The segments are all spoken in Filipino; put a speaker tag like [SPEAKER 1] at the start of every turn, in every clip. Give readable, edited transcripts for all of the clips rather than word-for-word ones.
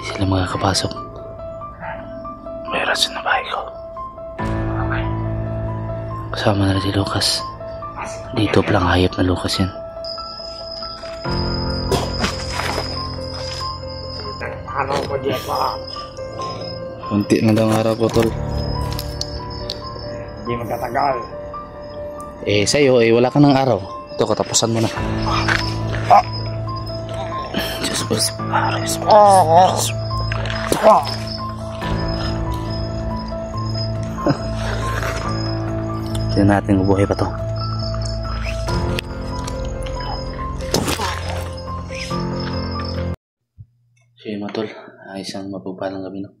[SPEAKER 1] Hindi sila makakapasok. May rason na bahay ko. Kasama na rin si Lucas. Dito palang hayop na Lucas yan. Kunti na daw ang araw po, tol.
[SPEAKER 2] Hindi magtatagal.
[SPEAKER 1] Sa'yo, wala ka ng araw. Ito, katapusan mo na. Diyos po, tignan natin kung buhay pa to. So yun mga tol, isang mapagpalang gabi, no?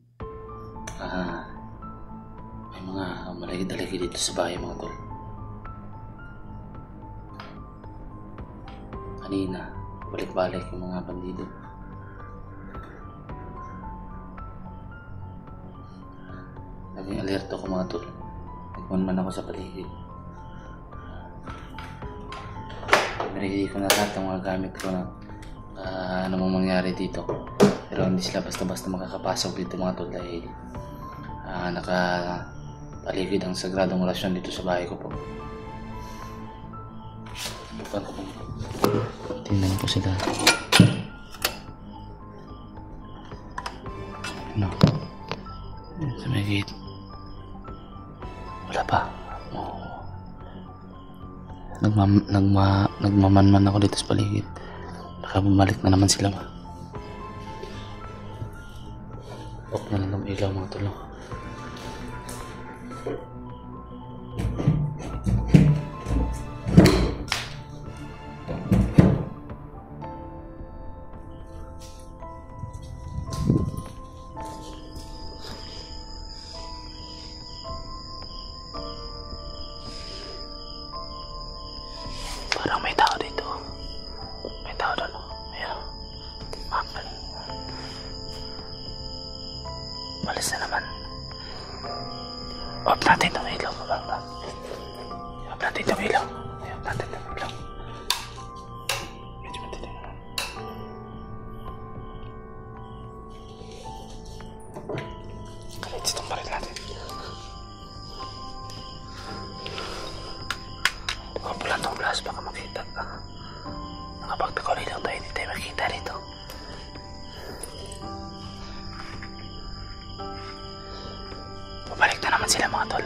[SPEAKER 1] May mga malagi-dalagi dito sa bahay mga tol. Kanina, balik-balik yung mga bandido. Naging alerto ko mga tol. Nagmanman ako sa paligid. Narinig ko na lahat ang mga gamit ko na ano mang mangyari dito. Pero hindi sila basta-basta makakapasok dito mga tol dahil nakapaligid ang sagradong orasyon dito sa bahay ko po. Bukan ko po. Tingnan po sila. Ano? Sa may gate. Wala pa. Nagmamanman ako dito sa paligid. Baka bumalik na naman sila ba. Off na lang ng ilaw mga tol. Parang may tao dito. May tao doon. Ayan. Makapal. Malis na naman. Off natin itong ilaw. Off natin itong ilaw. Off natin itong ilaw. Medyo matinig naman. Kalit itong baril natin. Pulang itong flash baka makita. Nakapagtakuli lang tayo, hindi tayo makita dito. Babalik na naman sila mga tol.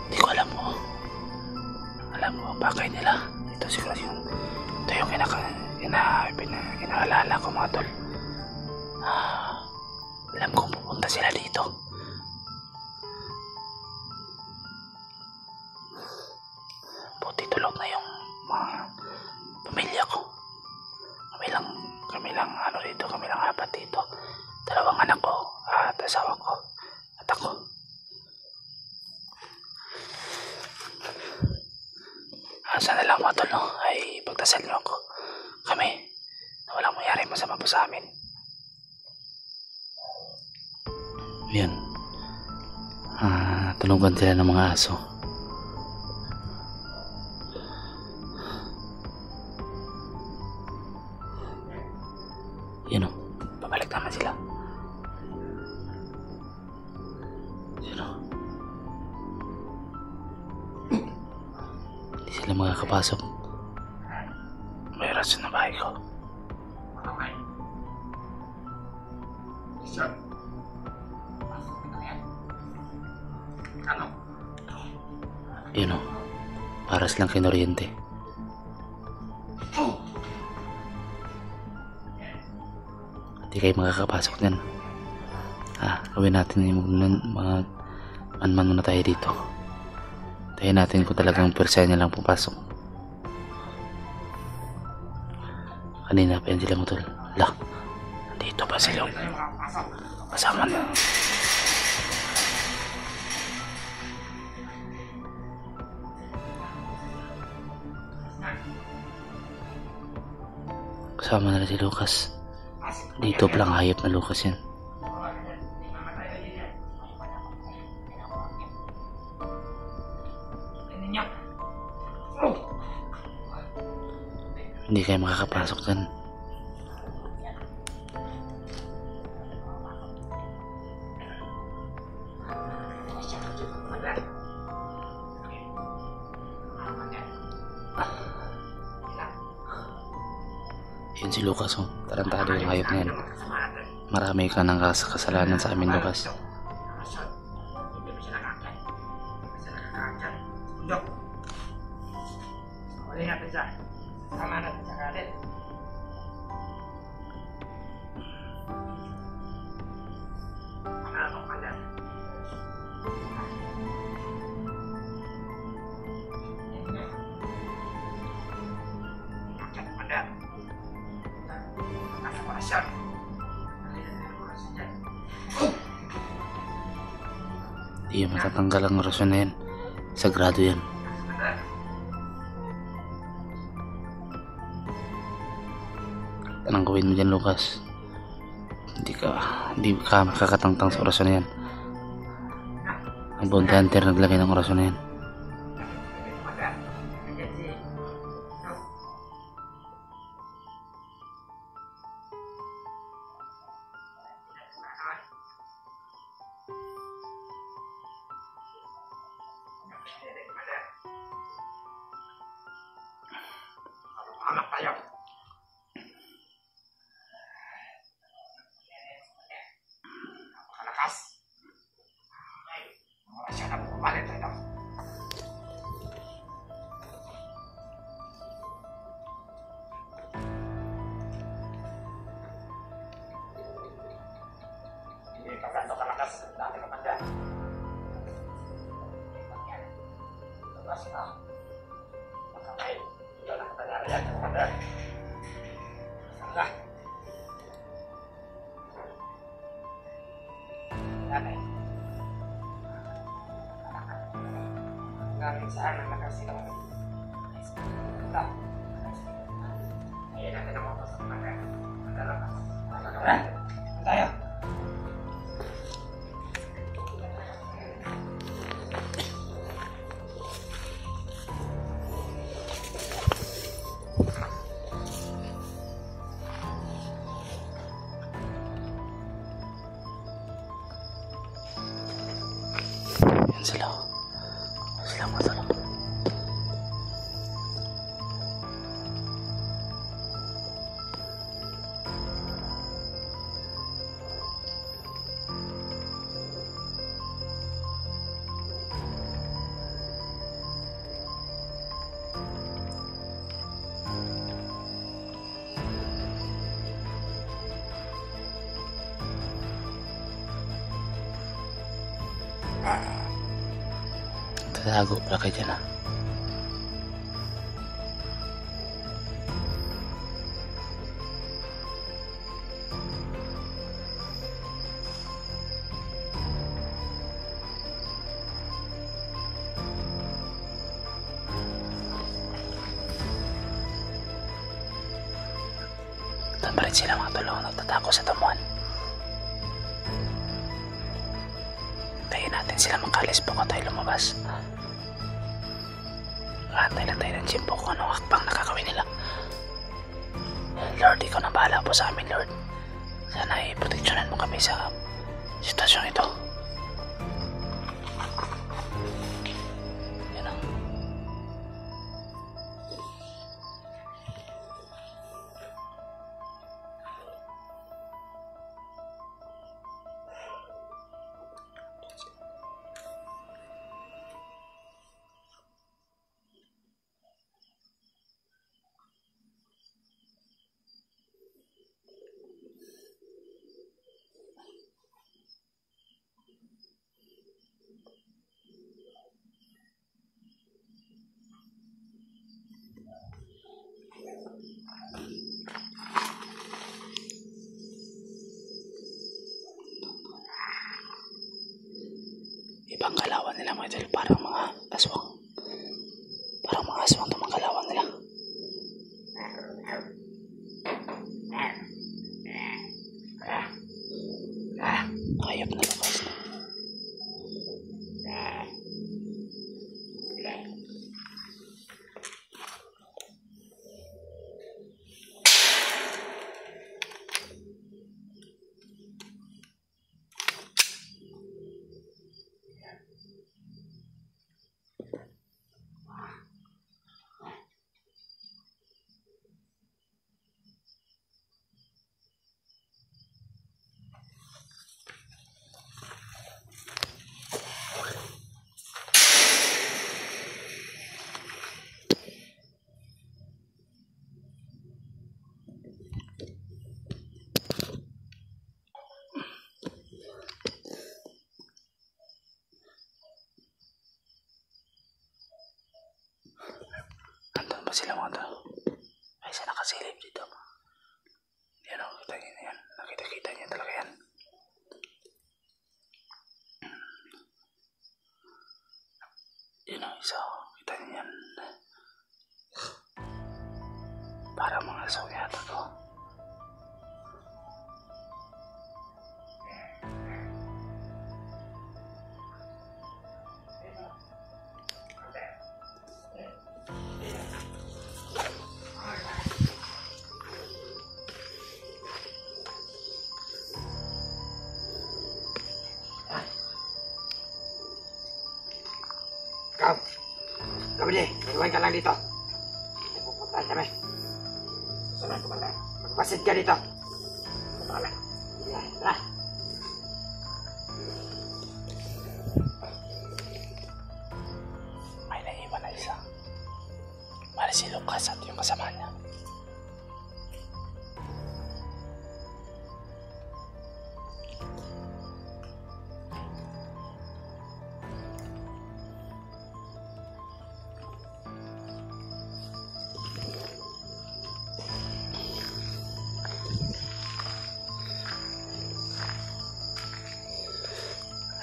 [SPEAKER 1] Hindi ko alam mo ang bakay nila. Ito siguro ito yung inaalala ko mga tol. Alam kong pupunta sila dito. Buti tulog na yung mga pamilya ko. Kami lang ano rito, kami lang apat dito. 2 anak ko at asawa ko at ako. Sana lang mga tol, no? Ay pagdasal nyo ako. Kami na walang mayari masama po sa amin. Yan. Tunugan sila ng mga aso. Yan o. Babalik naman sila. Yan o. Hindi sila makakapasok. May rason na bahay ko.
[SPEAKER 2] Okay. Sir. Ano?
[SPEAKER 1] Yun o. Paras lang kinuryente. Hindi kayo makakapasok dyan. Gawin natin yung man muna tayo dito. Tayo natin kung talagang persaya niya lang pupasok. Kanina pa yan sila mutol. Lah, dito pa sila. Kasama na. Kasama nila si Lucas. Dito palang hayop na Lucas yan. Hindi kayo makakapasok dyan. Yun si Lucas, oh. Tarantado yung hayop na yan. Marami ka ng kasalanan sa amin, Lucas. Di matatanggal ang orasyon na yan. Sagrado yan. Anong gawin mo dyan, Lucas? Hindi ka makakatangtang sa orasyon na yan. Ang bounty hunter naglagay ng orasyon na yan.
[SPEAKER 2] Anak tayo. Napakalakas. Wala siya na pumalit ito. Hindi ka ganito kalakas. Dati ka man dyan. Labas na. Makamay. Wala na katanyari yan. Kapatid. Sala. Nanay. Hanggang saan ang nakasilaw? Ito. Ayan natin ang mga pasok na kaya. Madalakas. Madalakas. Tayo.
[SPEAKER 1] Yan sila. Sila matulog. Tatago pala kayo dyan, ha? Doon pa rin sila mga tulong nagtatago sa tamuan. Tayo natin sila makalis bago tayo lumabas. Antay lang tayo ng Jimbo kung anong hakbang nakakawin nila. Lord, ikaw na bahala po sa amin, Lord. Sana ay proteksyonan mo kami sa sitwasyong ito. Yan ang ibang galawan nila mga idol, parang mga aswang. Parang mga aswang itong mga galawan nila. pa sila mga tol. May isa nakasilip dito. Yan o, kita niyo yan. Nakita niya talaga yan. Yan o, isa o. Kita niyo yan. Para mga asaw yata to.
[SPEAKER 2] Kami deh, iwan ka lang dito. Pupunta kami. Sunod ko ba? Magpasid ka dito. Tara. Tara.
[SPEAKER 1] May naiwan na isa. Mali si Lucas at yung kasama niya.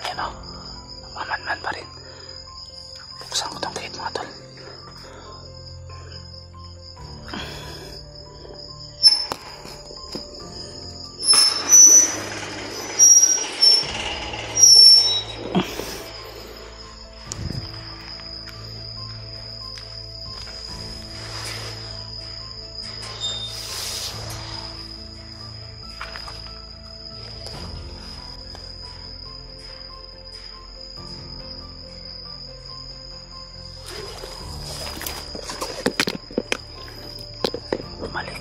[SPEAKER 1] Ayan o, mamanman pa rin. Buksan ko tong gate mga tol. Bumalik.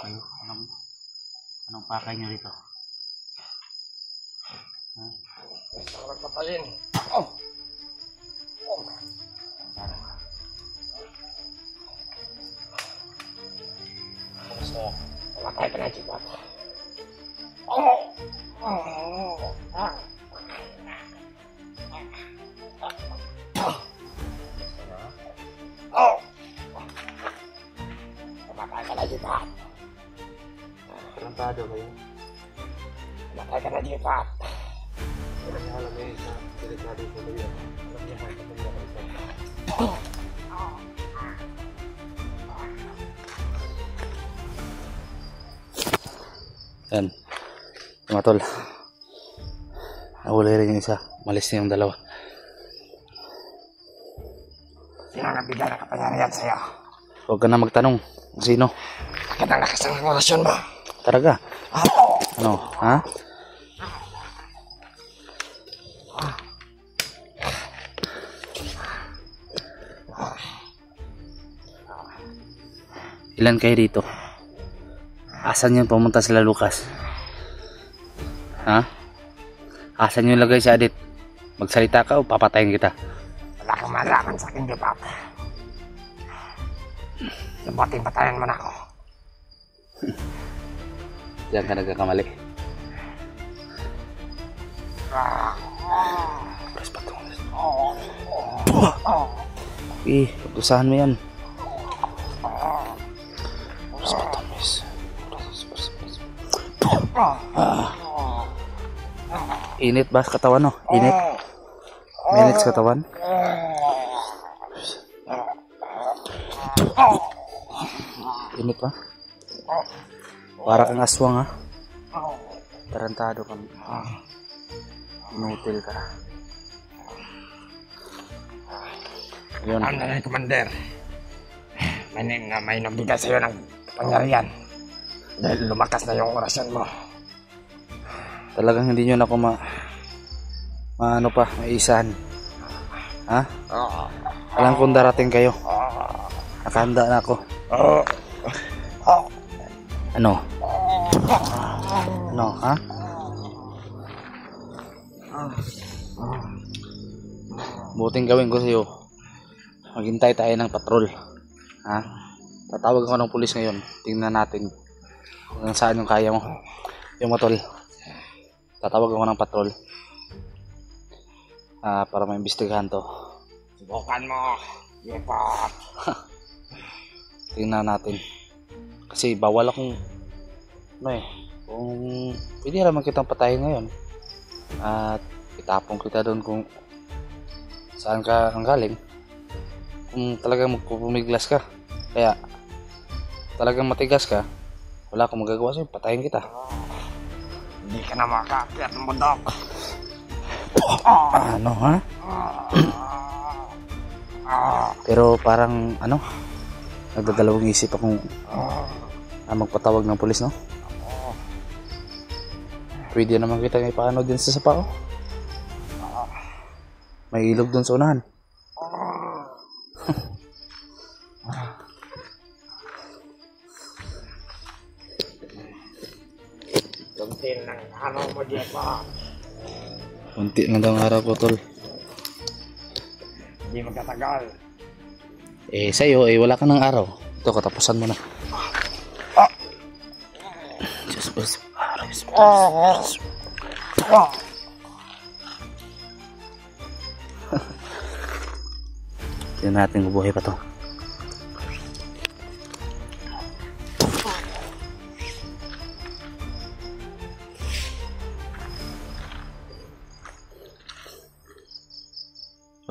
[SPEAKER 1] Kayo, anong pakay niyo rito?
[SPEAKER 2] Sarap patayin. Matay ka na, Jibat. Matay ka na, Jibat.
[SPEAKER 3] Tarantado kayo.
[SPEAKER 2] Matay ka na, Jibat.
[SPEAKER 3] Alam mo yun, delikado ko kayo. Alam niya kung ito kayo ito.
[SPEAKER 1] Yan. Mga tol. Nahuli rin yung isa. Malis na yung dalawa.
[SPEAKER 2] Sino nabigyan ng kapangyarihan sa'yo?
[SPEAKER 1] Huwag ka na magtanong kung sino.
[SPEAKER 2] Bakit ang lakas ng orasyon mo?
[SPEAKER 1] Talaga. Ano? Ha? Ilan kayo dito? Asan yung pumunta sila Lucas? Ha? Asan yung lagay si Adit? Magsalita ka o papatayin kita?
[SPEAKER 2] Wala kang malaman sa akin, Jibat. Lubuting patayan mo na ako.
[SPEAKER 1] Diyan ka nagkakamali. Press patong. Pagdusahan mo yan. Press patong, miss. Init ba sa katawan, no? Init. Init sa katawan. Init ba? Para kang aswang, ha? Tarantado kang inutil ka. Yun.
[SPEAKER 2] Ano na, Commander? may nabigay sa'yo ng pangyarihan. Dahil lumakas na yung orasyon mo.
[SPEAKER 1] Talagang hindi nyo na ako maisahan. Ha? Alam kong darating kayo. Nakahanda na ako. Ano? Ano, ha? Buting gawin ko sa'yo. Maghintay tayo ng patrol. Ha? Tatawag ako ng pulis ngayon. Tingnan natin kung saan yung kaya mo. Yung matol. Tatawag ako ng patrol. Para maimbestigahan to.
[SPEAKER 2] Subukan mo. Yepat.
[SPEAKER 1] Tingnan natin. Kasi bawal akong kung pwede naman kitang patayin ngayon at itapong kita doon kung saan ka ang galing, kung talagang magpupumiglas ka, kaya talagang matigas ka, wala akong magagawa sa'yo, patayin kita.
[SPEAKER 2] Hindi ka na makakakit ng bundok.
[SPEAKER 1] Ano, ha? Pero parang nagdadalawang isip akong magpatawag ng pulis, no? Pwede naman kita ng ipaano din sa sapa ko. May ilog dun sa unahan.
[SPEAKER 2] Tuntin ng araw mo, Jepa.
[SPEAKER 1] Kunti lang daw ang araw ko, tol.
[SPEAKER 2] Hindi magtatagal.
[SPEAKER 1] Sa'yo, wala ka ng araw. Ito, katapusan mo na. Diyos. Tignan natin kung buhay pa to.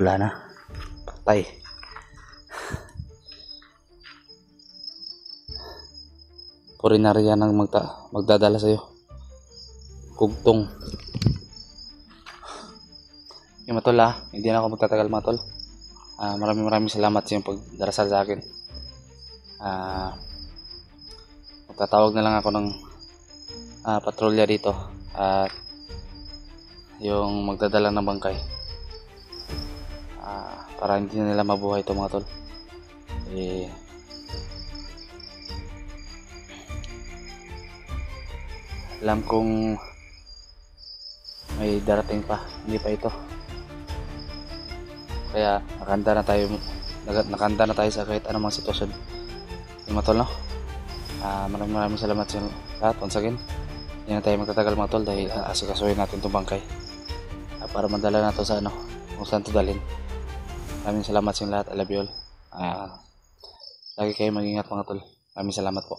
[SPEAKER 1] Wala na. Patay. Purinarya nang magdadala sa'yo. Kugtong. Yung matol, hindi na ako magtatagal, matol. Maraming salamat sa iyong pagdarasal sa akin. Magtatawag na lang ako ng patrolya dito at yung magdadala ng bangkay para hindi na nila mabuhay ito, mga tol. Alam kong may darating pa, hindi pa ito. Kaya nakahanda na tayo sa kahit anumang sitwasyon. Yung matol, no? Maraming salamat sa lahat. Once again, hindi na tayo magtatagal, mga tol, dahil asikasuhin natin itong bangkay para madala na ito sa kung saan ito dalhin. Maraming salamat sa lahat. I love you all. Lagi kayo mag-ingat, mga tol. Maraming salamat po.